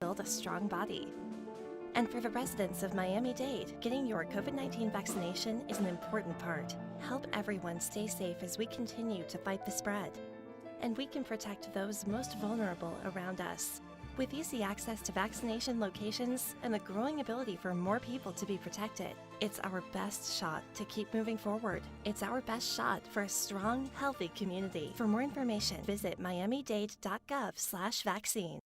build a strong body. And for the residents of Miami-Dade, getting your COVID-19 vaccination is an important part. Help everyone stay safe as we continue to fight the spread. And we can protect those most vulnerable around us. With easy access to vaccination locations and the growing ability for more people to be protected, it's our best shot to keep moving forward. It's our best shot for a strong, healthy community. For more information, visit miamidade.gov/vaccine.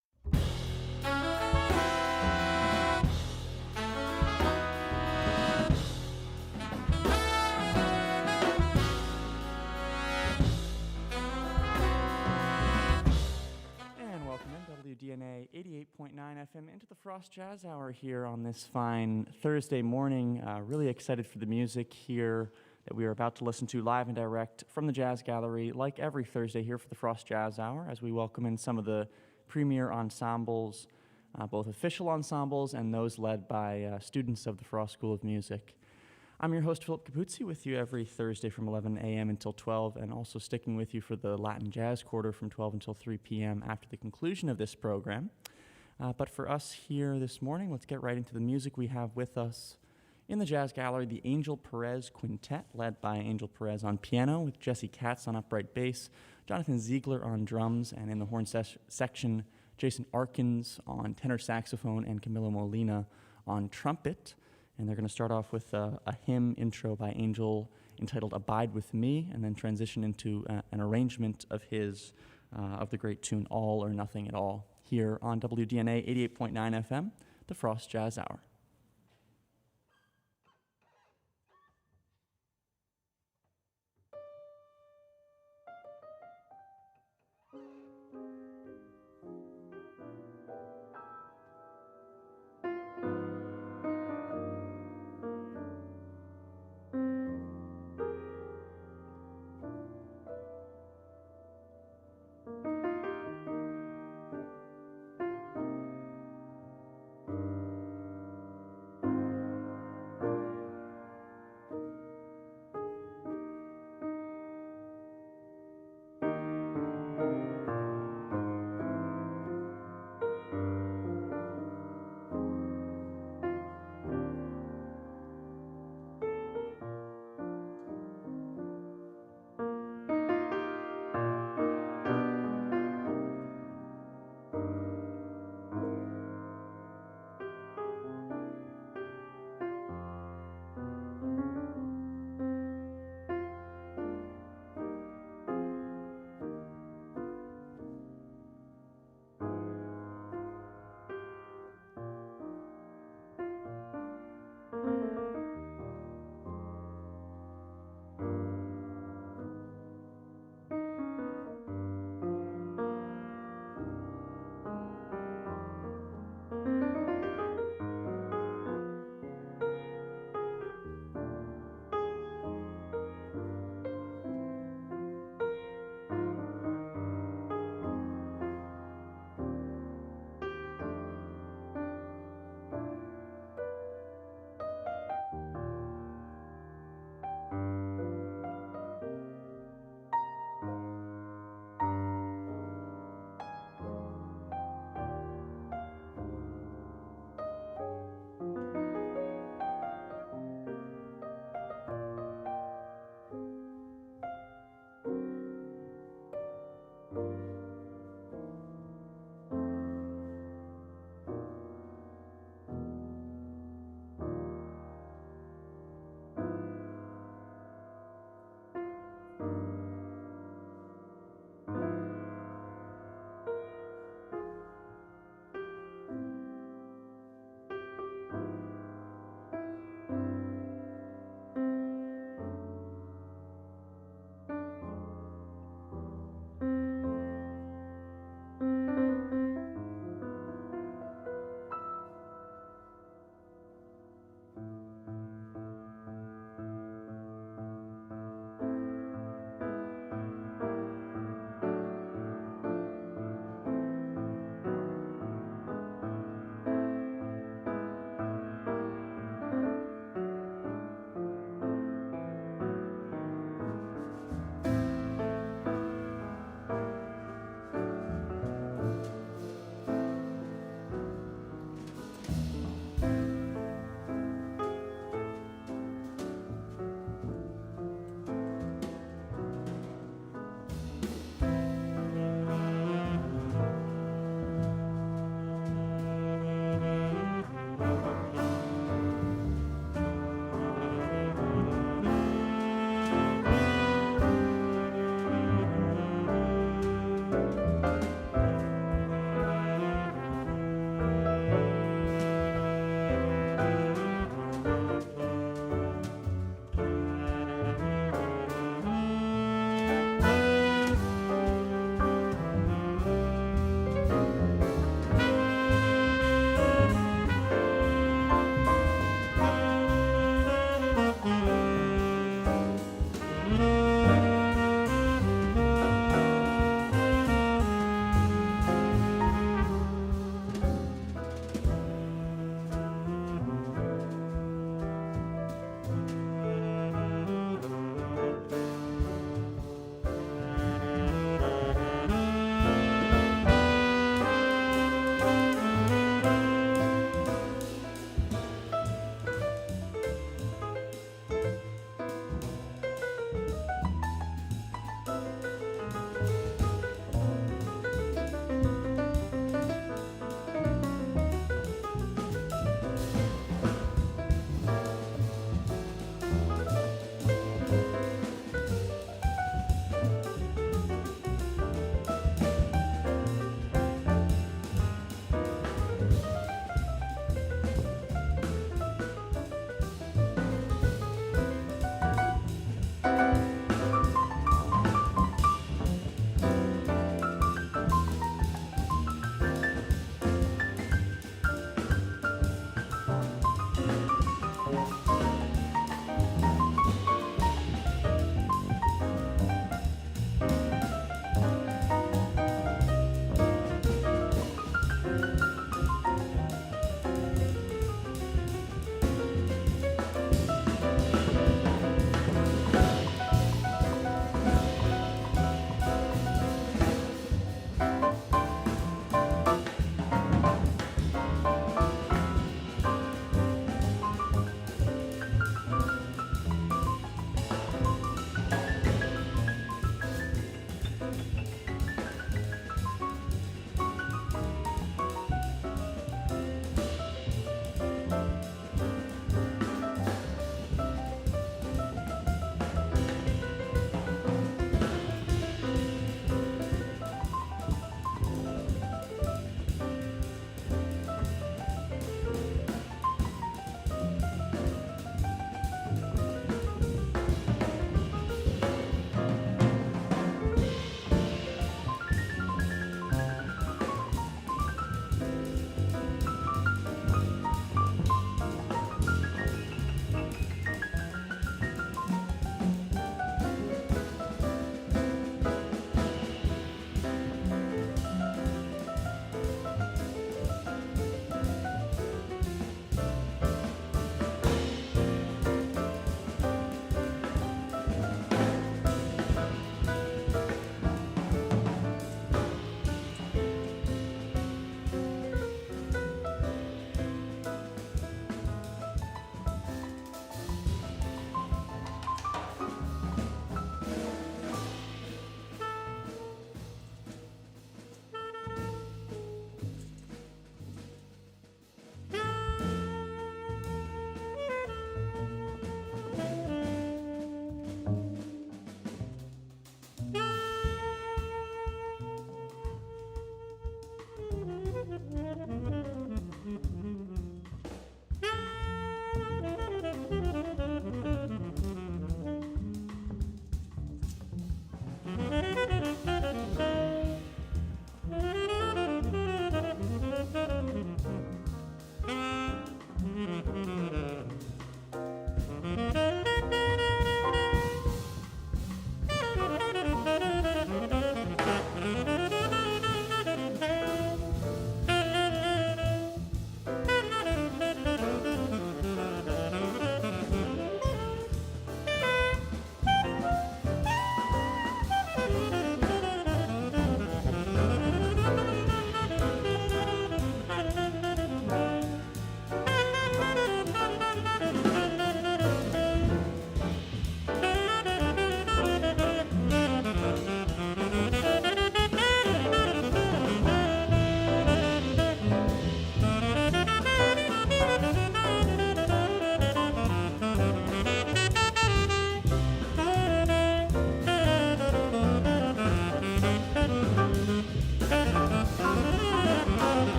WDNA 88.9 FM into the Frost Jazz Hour here on this fine Thursday morning. Really excited for the music here that we are about to listen to live and direct from the Jazz Gallery, like every Thursday here for the Frost Jazz Hour, as we welcome in some of the premier ensembles, both official ensembles and those led by students of the Frost School of Music. I'm your host, Philip Capuzzi, with you every Thursday from 11 a.m. until 12, and also sticking with you for the Latin Jazz Quarter from 12 until 3 p.m. after the conclusion of this program. But for us here this morning, let's get right into the music. We have with us in the Jazz Gallery the Angel Perez Quintet, led by Angel Perez on piano, with Jesse Katz on upright bass, Jonathan Ziegler on drums, and in the horn section, Jason Arkins on tenor saxophone and Camilo Molina on trumpet. And they're going to start off with a hymn intro by Angel entitled Abide With Me, and then transition into an arrangement of his, of the great tune All or Nothing at All, here on WDNA 88.9 FM, the Frost Jazz Hour.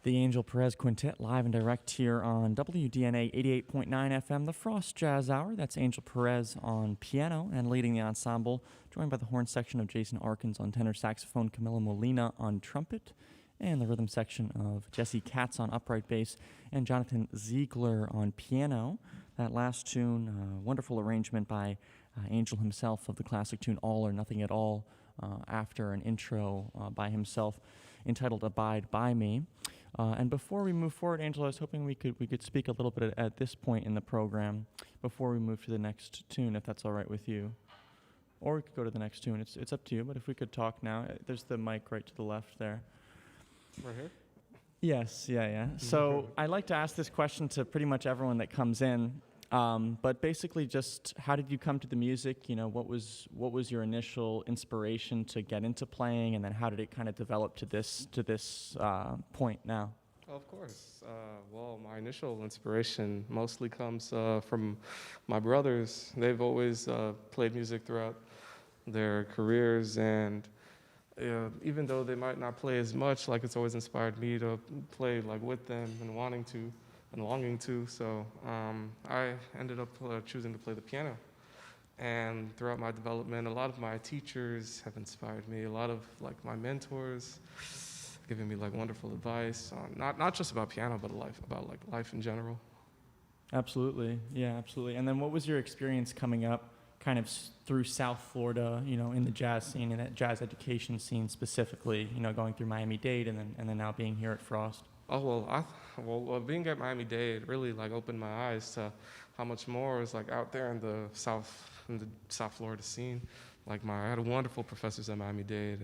The Angel Perez Quintet live and direct here on WDNA 88.9 FM, the Frost Jazz Hour. That's Angel Perez on piano and leading the ensemble, joined by the horn section of Jason Arkins on tenor saxophone, Camila Molina on trumpet, and the rhythm section of Jesse Katz on upright bass, and Jonathan Ziegler on piano. That last tune, wonderful arrangement by Angel himself of the classic tune All or Nothing at All, after an intro by himself entitled Abide By Me. And before we move forward, Angela, I was hoping we could speak a little bit at this point in the program before we move to the next tune, if that's all right with you. Or we could go to the next tune. It's up to you, but if we could talk now. There's the mic right to the left there. Right here? Yes, yeah. So I like to ask this question to pretty much everyone that comes in. But basically, just how did you come to the music? You know, what was your initial inspiration to get into playing, and then how did it kind of develop to this point now? Of course. Well, my initial inspiration mostly comes from my brothers. They've always played music throughout their careers, and even though they might not play as much, like it's always inspired me to play like with them and wanting to. And longing to, so I ended up choosing to play the piano. And throughout my development, a lot of my teachers have inspired me. A lot of like my mentors giving me like wonderful advice on not just about piano, but about life in general. Absolutely, yeah, absolutely. And then what was your experience coming up, kind of through South Florida, you know, in the jazz scene and that jazz education scene specifically, you know, going through Miami-Dade and then now being here at Frost? Oh, well, being at Miami-Dade really like opened my eyes to how much more is like out there in the South Florida scene. Like I had wonderful professors at Miami-Dade.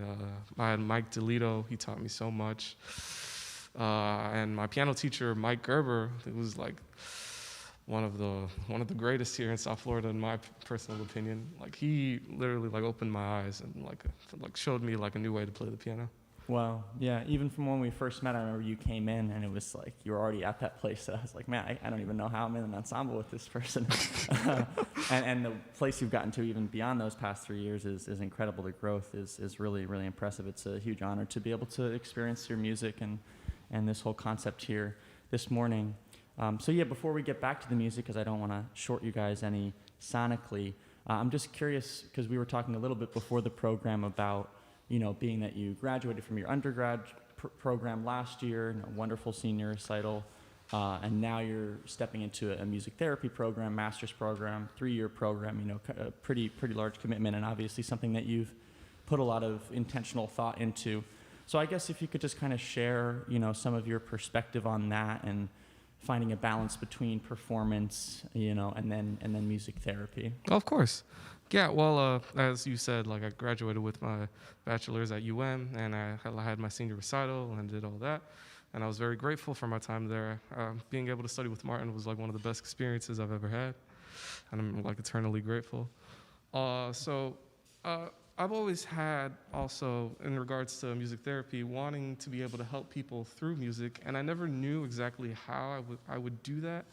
I had Mike DeLito, he taught me so much. And my piano teacher, Mike Gerber, who was like one of the greatest here in South Florida in my personal opinion. Like he literally like opened my eyes and like showed me like a new way to play the piano. Wow, yeah, even from when we first met, I remember you came in and it was like, you were already at that place. So I was like, man, I don't even know how I'm in an ensemble with this person. and the place you've gotten to even beyond those past 3 years is incredible. The growth is really, really impressive. It's a huge honor to be able to experience your music and this whole concept here this morning. So yeah, before we get back to the music, because I don't want to short you guys any sonically, I'm just curious, because we were talking a little bit before the program about, you know, being that you graduated from your undergrad program last year, a wonderful senior recital, and now you're stepping into a music therapy program, master's program, 3-year program, you know, a pretty large commitment, and obviously something that you've put a lot of intentional thought into. So I guess if you could just kind of share, you know, some of your perspective on that and finding a balance between performance, you know, and then music therapy. Of course. Yeah, well, as you said, like I graduated with my bachelor's at UM, and I had my senior recital and did all that, and I was very grateful for my time there. Being able to study with Martin was like one of the best experiences I've ever had, and I'm like eternally grateful. I've always had also, in regards to music therapy, wanting to be able to help people through music, and I never knew exactly how I would do that.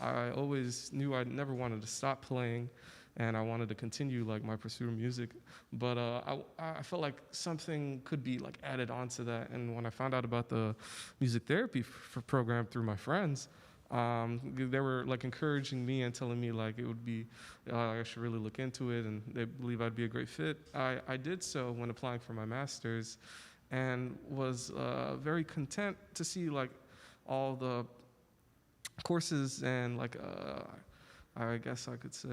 I always knew I never wanted to stop playing, and I wanted to continue like my pursuit of music, but I felt like something could be like added onto that. And when I found out about the music therapy program through my friends, they were like encouraging me and telling me like it would be, I should really look into it, and they believe I'd be a great fit. I did so when applying for my master's, and was very content to see like all the courses and like I guess I could say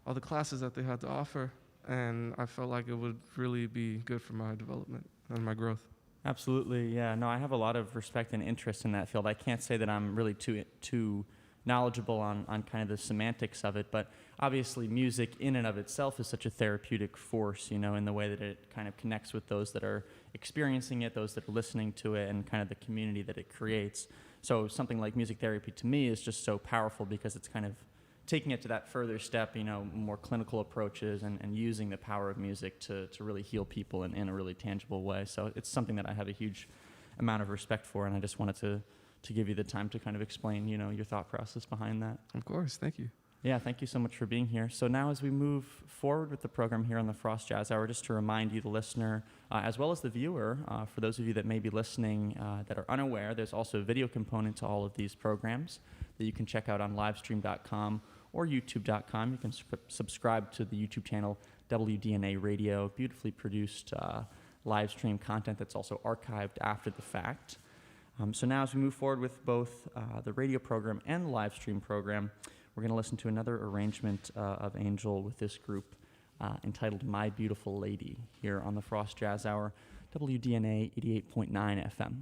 all the classes that they had to offer, and I felt like it would really be good for my development and my growth. Absolutely, yeah. No, I have a lot of respect and interest in that field. I can't say that I'm really too knowledgeable on kind of the semantics of it, but obviously music in and of itself is such a therapeutic force, you know, in the way that it kind of connects with those that are experiencing it, those that are listening to it, and kind of the community that it creates. So something like music therapy to me is just so powerful because it's kind of taking it to that further step, you know, more clinical approaches and using the power of music to really heal people in a really tangible way. So it's something that I have a huge amount of respect for, and I just wanted to give you the time to kind of explain, you know, your thought process behind that. Of course, thank you. Yeah, thank you so much for being here. So now as we move forward with the program here on the Frost Jazz Hour, just to remind you, the listener, as well as the viewer, for those of you that may be listening that are unaware, there's also a video component to all of these programs that you can check out on livestream.com or youtube.com. You can subscribe to the YouTube channel WDNA Radio, beautifully produced live stream content that's also archived after the fact. So now as we move forward with both the radio program and the live stream program, we're going to listen to another arrangement of Angel with this group entitled My Beautiful Lady here on the Frost Jazz Hour, WDNA 88.9 FM.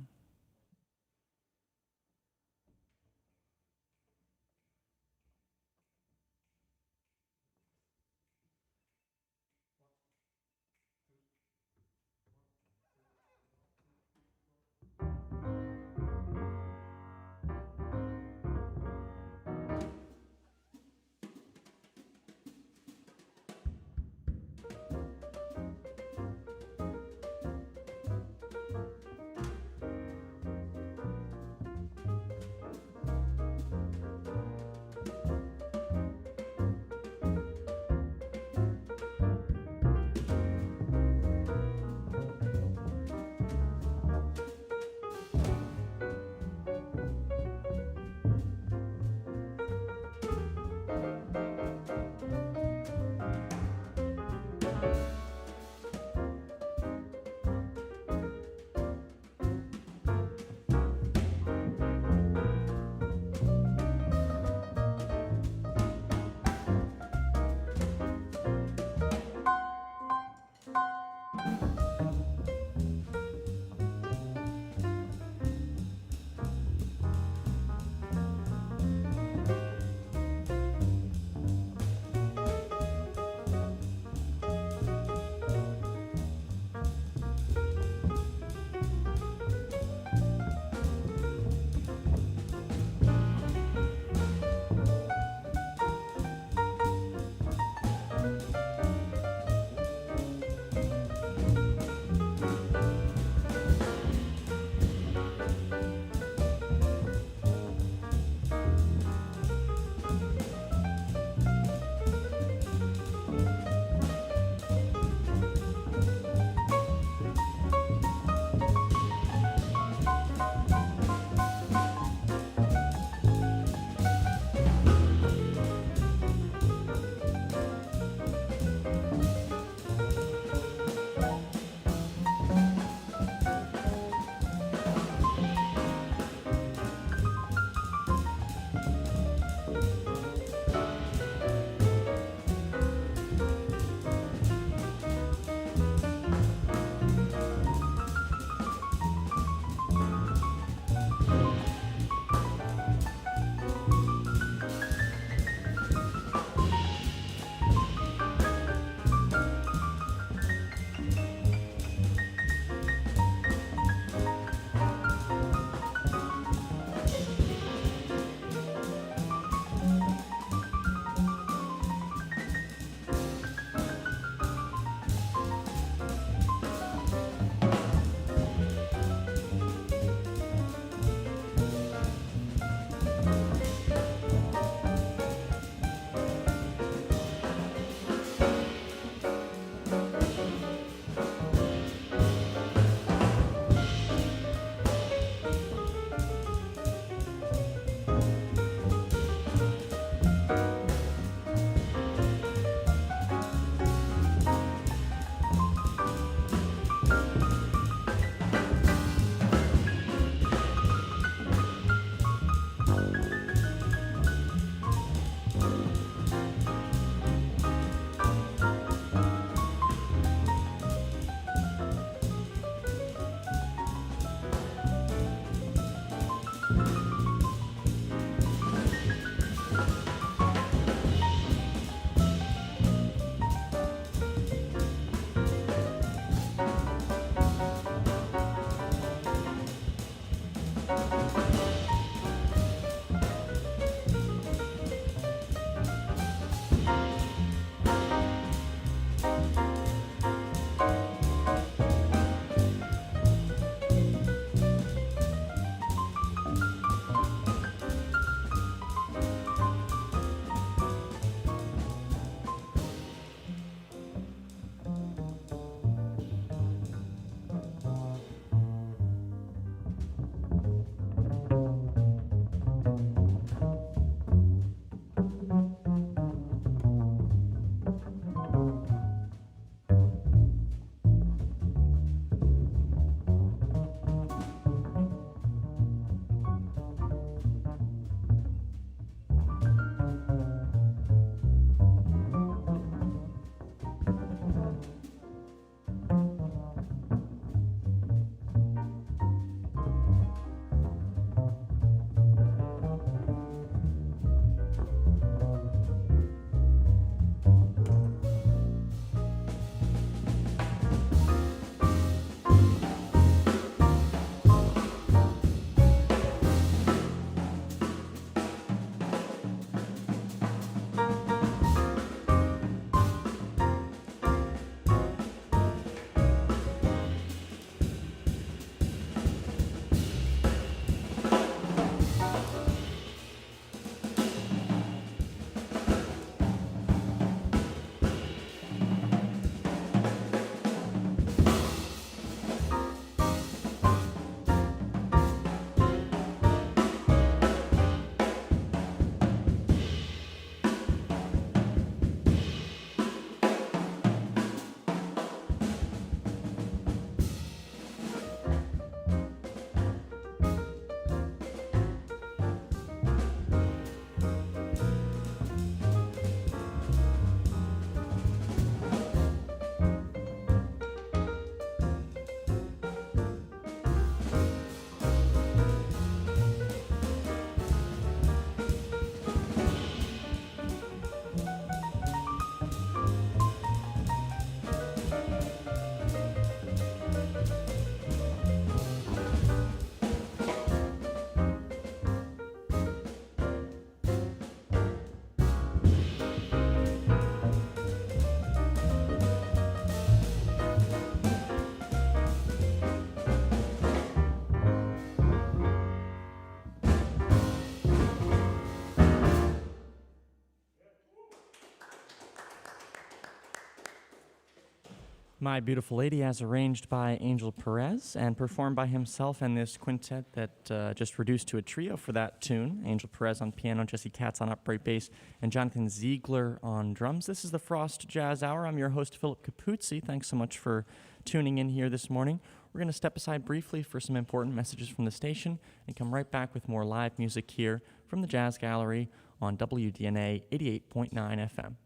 My Beautiful Lady, as arranged by Angel Perez and performed by himself and this quintet that just reduced to a trio for that tune. Angel Perez on piano, Jesse Katz on upright bass, and Jonathan Ziegler on drums. This is the Frost Jazz Hour. I'm your host, Philip Capuzzi. Thanks so much for tuning in here this morning. We're going to step aside briefly for some important messages from the station and come right back with more live music here from the Jazz Gallery on WDNA 88.9 FM.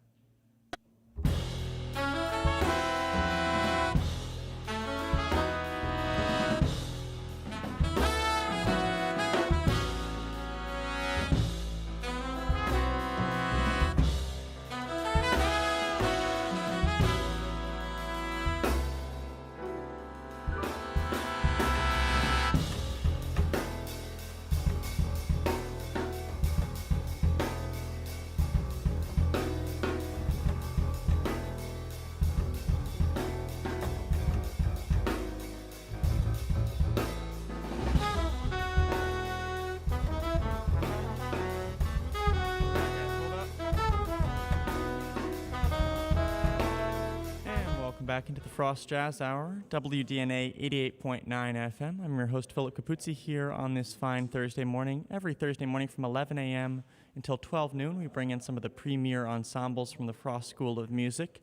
Back into the Frost Jazz Hour, WDNA 88.9 FM. I'm your host, Philip Capuzzi, here on this fine Thursday morning. Every Thursday morning from 11 a.m. until 12 noon, we bring in some of the premier ensembles from the Frost School of Music,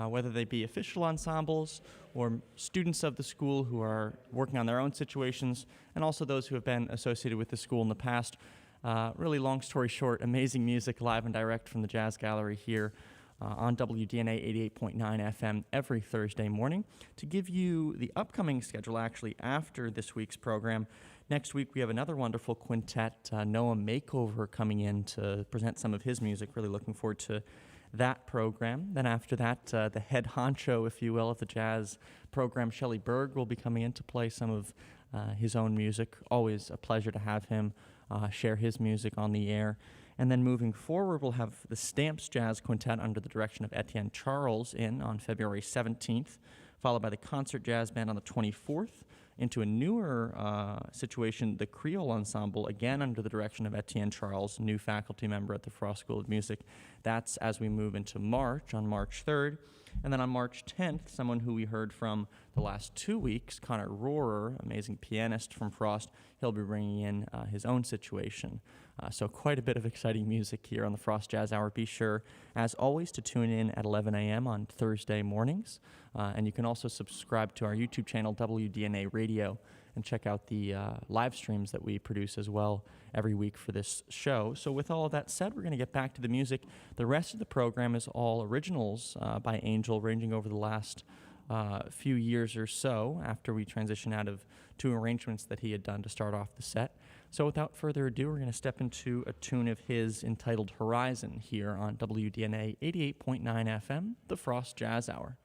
whether they be official ensembles or students of the school who are working on their own situations, and also those who have been associated with the school in the past. Really, long story short, amazing music live and direct from the Jazz Gallery here on WDNA 88.9 FM every Thursday morning. To give you the upcoming schedule, actually, after this week's program, next week we have another wonderful quintet, Noah Makeover, coming in to present some of his music. Really looking forward to that program. Then after that, the head honcho, if you will, of the jazz program, Shelley Berg, will be coming in to play some of his own music. Always a pleasure to have him share his music on the air. And then moving forward, we'll have the Stamps Jazz Quintet under the direction of Etienne Charles in on February 17th, followed by the Concert Jazz Band on the 24th, into a newer situation, the Creole Ensemble, again under the direction of Etienne Charles, new faculty member at the Frost School of Music. That's as we move into March, on March 3rd. And then on March 10th, someone who we heard from the last 2 weeks, Connor Rohrer, amazing pianist from Frost, he'll be bringing in his own situation. So quite a bit of exciting music here on the Frost Jazz Hour. Be sure, as always, to tune in at 11 a.m. on Thursday mornings. And you can also subscribe to our YouTube channel, WDNA Radio, and check out the live streams that we produce as well every week for this show. So with all of that said, we're going to get back to the music. The rest of the program is all originals by Angel, ranging over the last few years or so after we transitioned out of two arrangements that he had done to start off the set. So without further ado, we're going to step into a tune of his entitled Horizon here on WDNA 88.9 FM, the Frost Jazz Hour.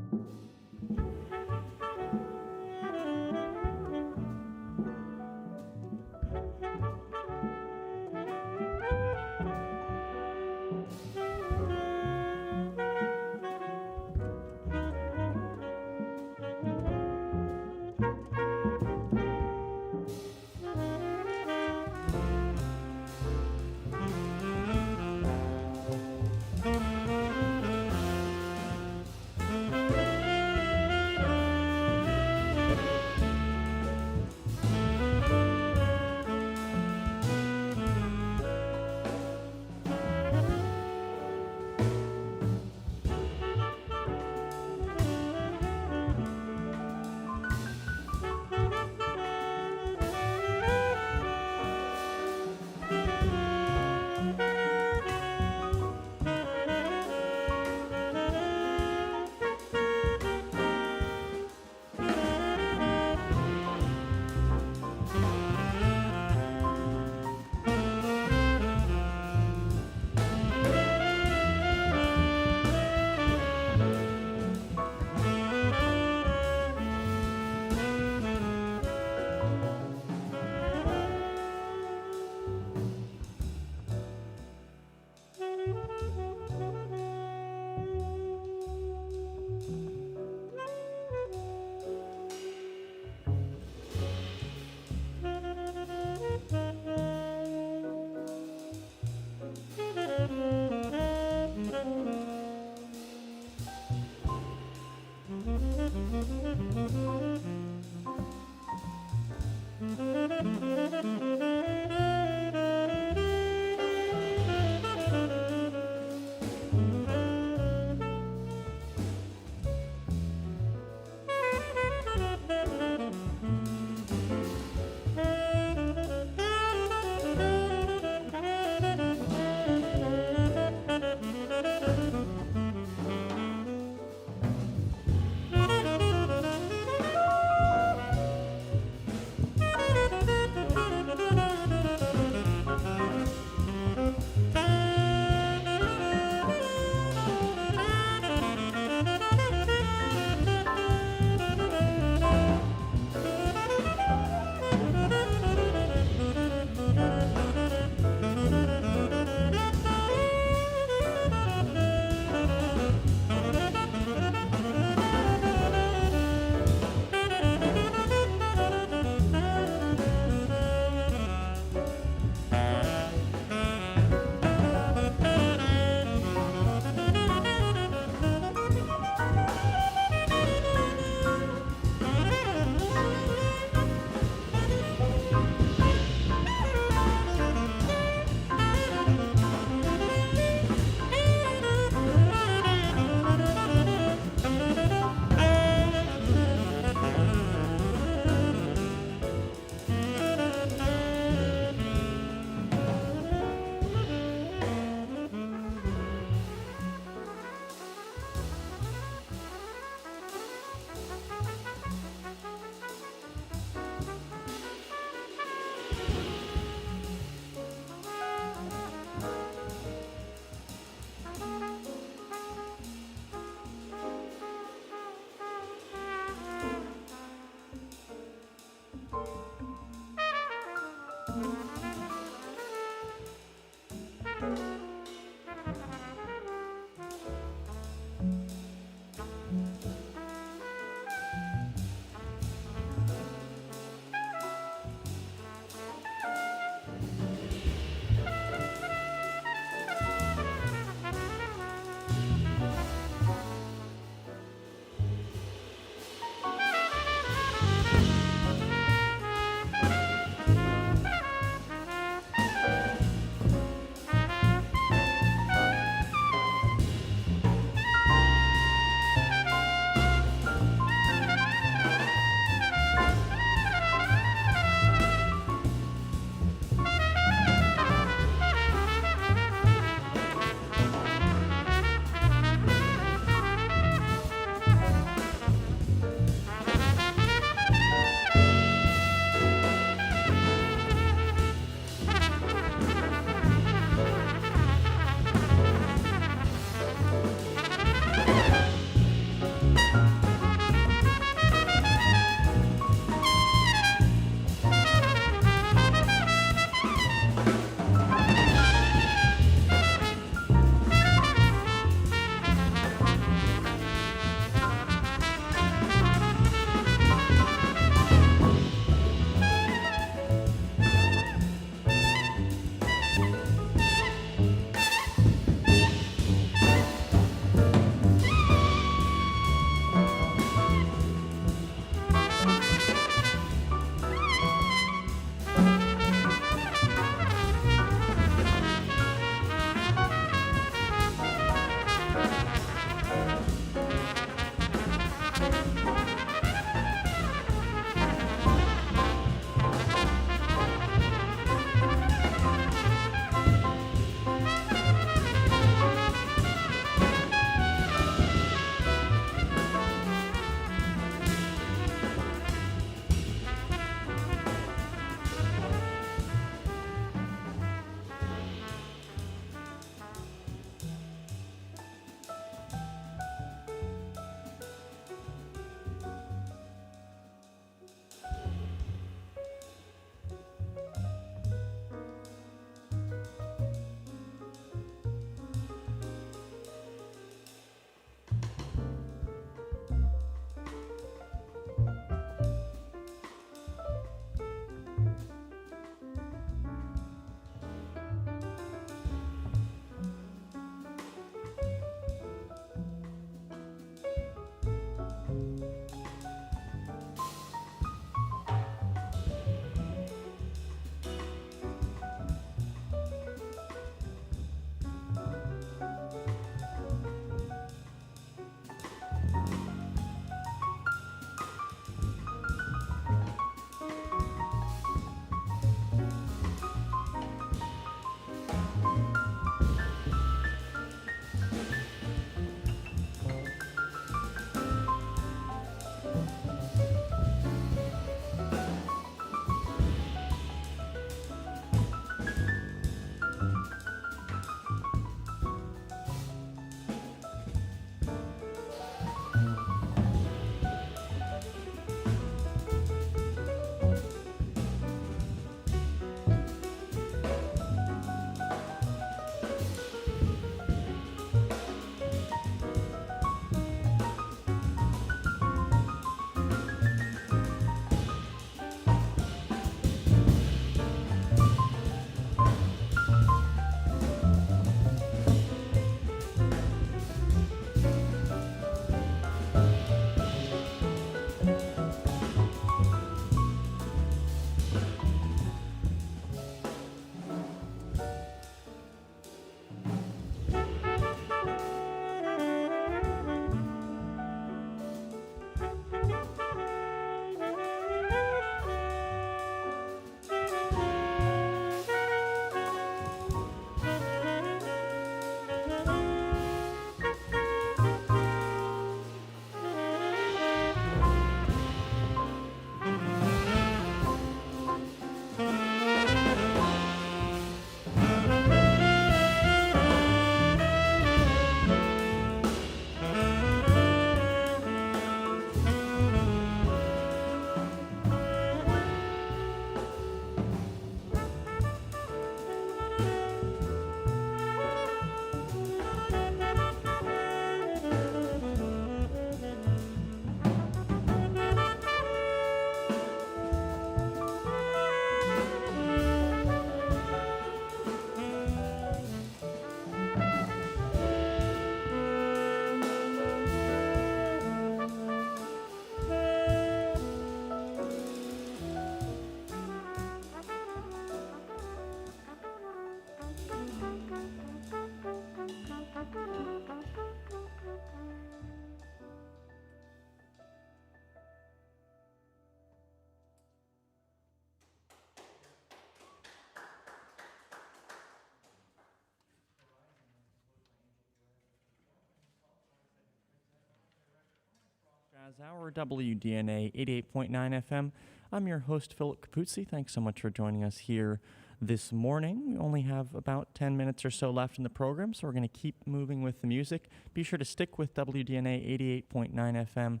Jazz Hour, WDNA 88.9 FM. I'm your host, Philip Capuzzi. Thanks so much for joining us here this morning. We only have about 10 minutes or so left in the program, so we're going to keep moving with the music. Be sure to stick with WDNA 88.9 FM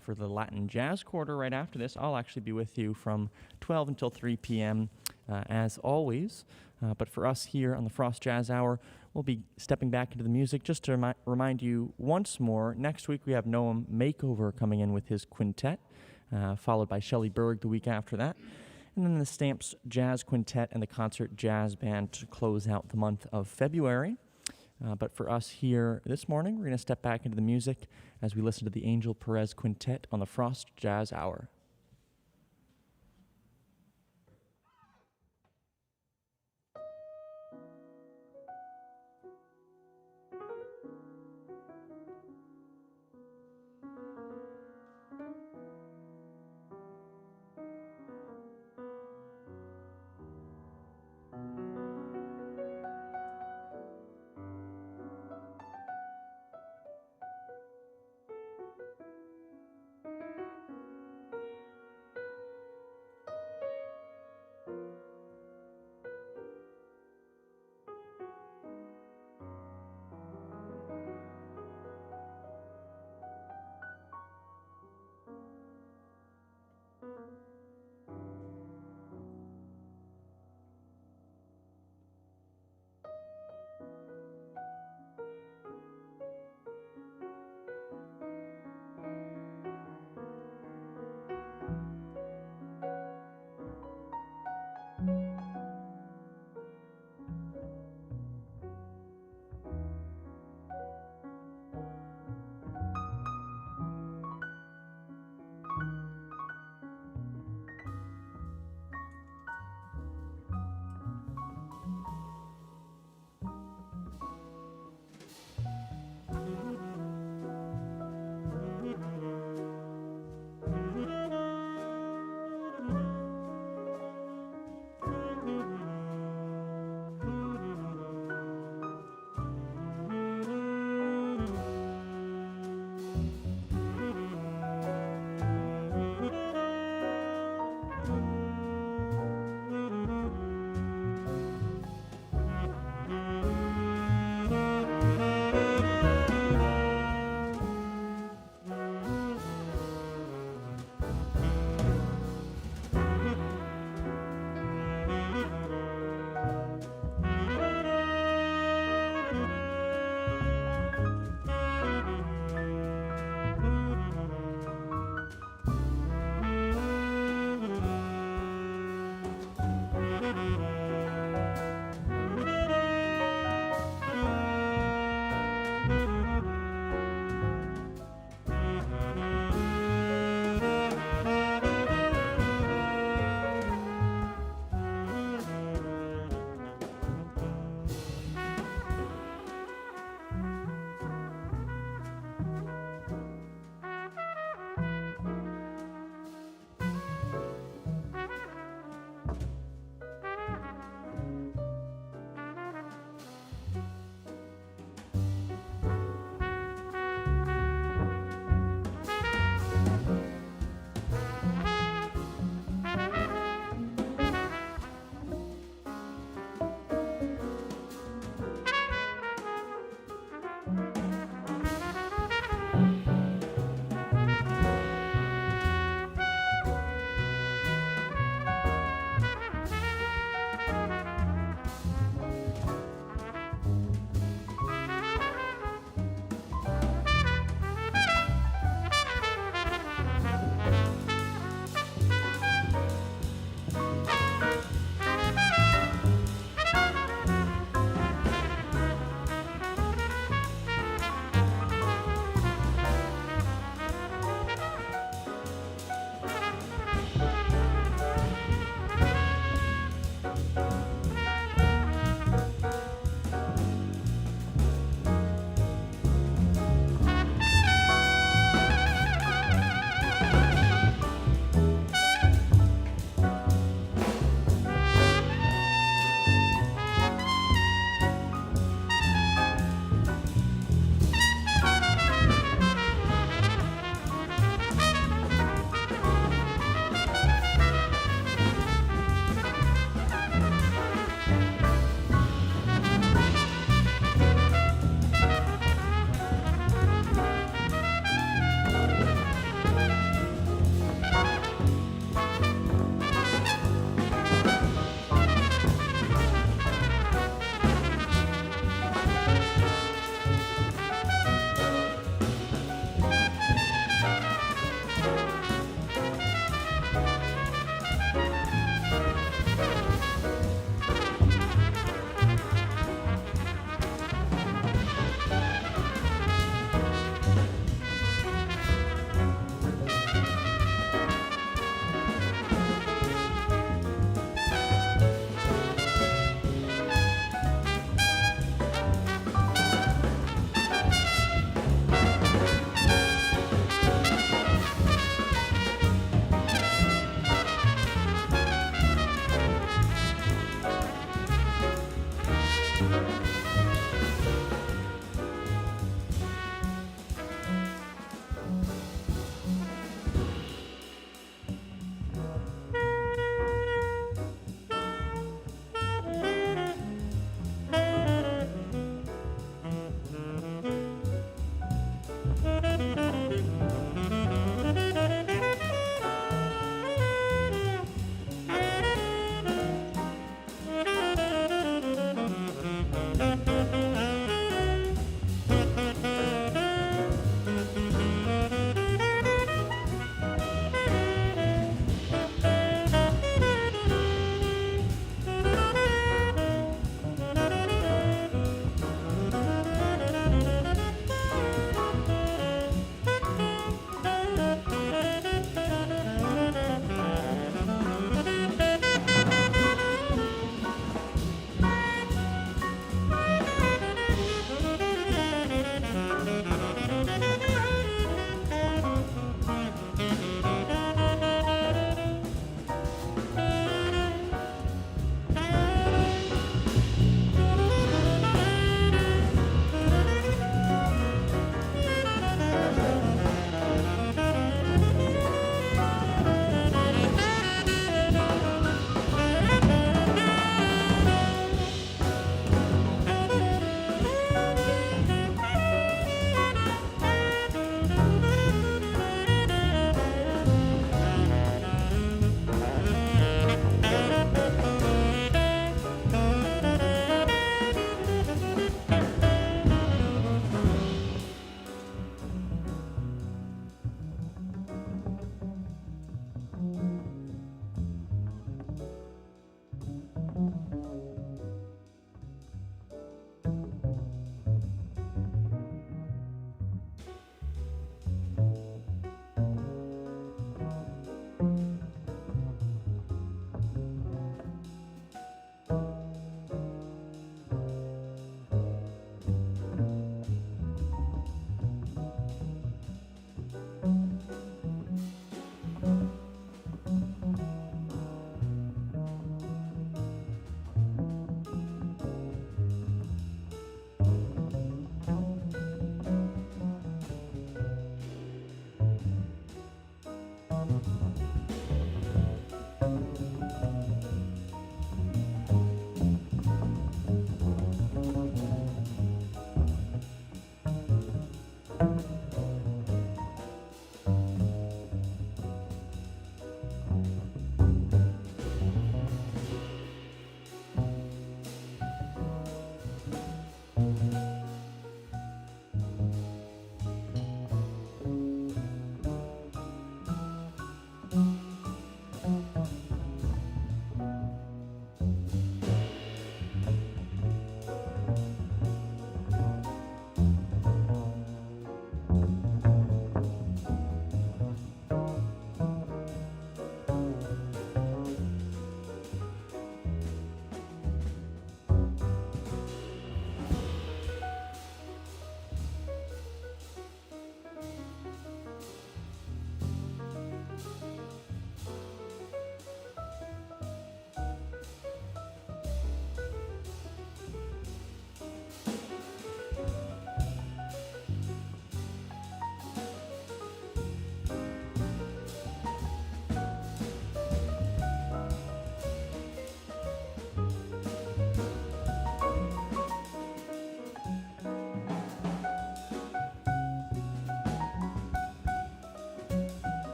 for the Latin Jazz Quarter right after this. I'll actually be with you from 12 until 3 p.m. As always. But for us here on the Frost Jazz Hour, we'll be stepping back into the music. Just to remind you once more, next week we have Noam Makeover coming in with his quintet, followed by Shelley Berg the week after that. And then the Stamps Jazz Quintet and the Concert Jazz Band to close out the month of February. But for us here this morning, we're going to step back into the music as we listen to the Angel Perez Quintet on the Frost Jazz Hour.